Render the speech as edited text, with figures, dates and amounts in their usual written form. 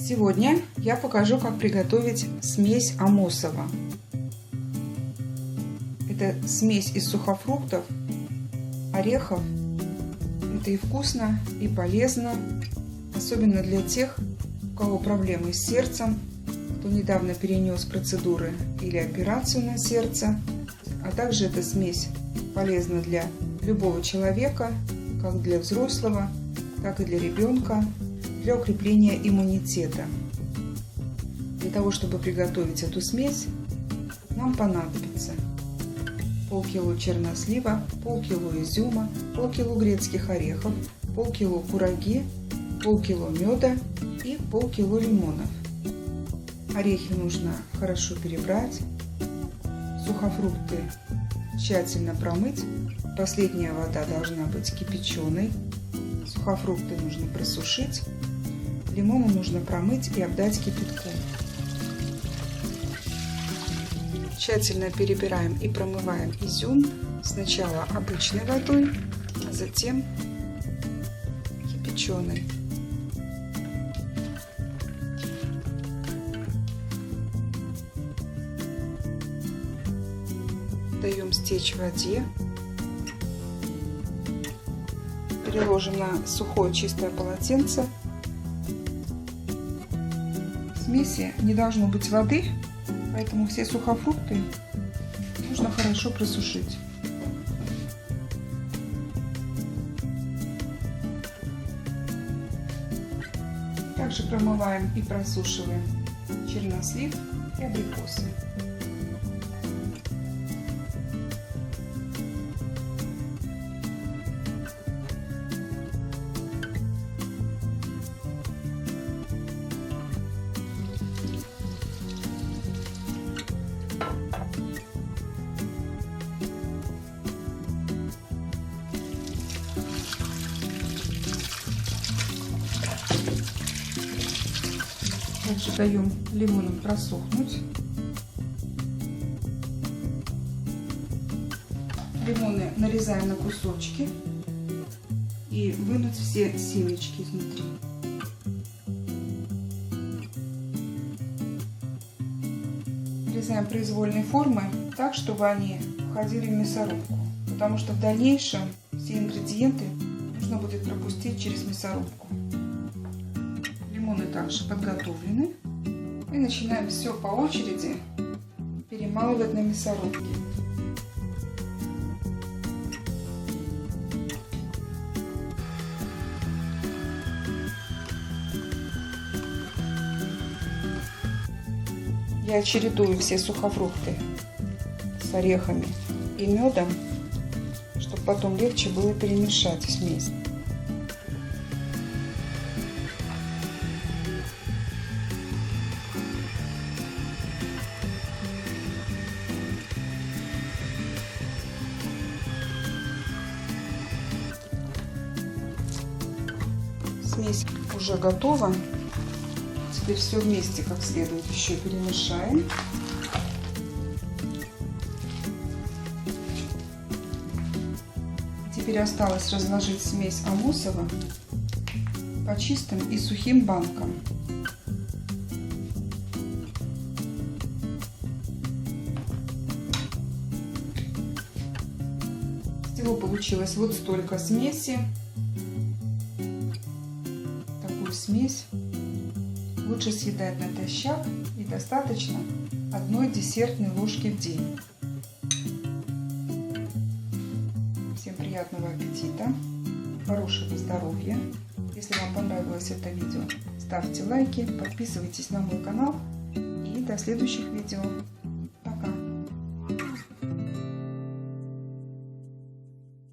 Сегодня я покажу, как приготовить смесь Амосова. Это смесь из сухофруктов, орехов. Это и вкусно, и полезно, особенно для тех, у кого проблемы с сердцем, кто недавно перенес процедуры или операцию на сердце. А также эта смесь полезна для любого человека, как для взрослого, так и для ребенка, для укрепления иммунитета. Для того, чтобы приготовить эту смесь, нам понадобится полкило чернослива, полкило изюма, полкило грецких орехов, полкило кураги, полкило меда и полкило лимонов. Орехи нужно хорошо перебрать, сухофрукты тщательно промыть, последняя вода должна быть кипяченой, сухофрукты нужно просушить, лимоны нужно промыть и обдать кипятком. Тщательно перебираем и промываем изюм сначала обычной водой, а затем кипяченой. Даем стечь в воде. Переложим на сухое чистое полотенце. В смеси не должно быть воды, поэтому все сухофрукты нужно хорошо просушить. Также промываем и просушиваем чернослив и абрикосы. Также даем лимонам просохнуть. Лимоны нарезаем на кусочки и вынуть все семечки изнутри. Нарезаем произвольной формы так, чтобы они входили в мясорубку, потому что в дальнейшем все ингредиенты нужно будет пропустить через мясорубку. Лимоны также подготовлены. И начинаем все по очереди перемалывать на мясорубке. Я чередую все сухофрукты с орехами и медом, чтобы потом легче было перемешать смесь. Смесь уже готова. Теперь все вместе как следует еще перемешаем. Теперь осталось разложить смесь Амосова по чистым и сухим банкам. Всего получилось вот столько смеси. Смесь лучше съедать натощак, и достаточно 1 десертной ложки в день. Всем приятного аппетита, хорошего здоровья. Если вам понравилось это видео, ставьте лайки, подписывайтесь на мой канал и до следующих видео.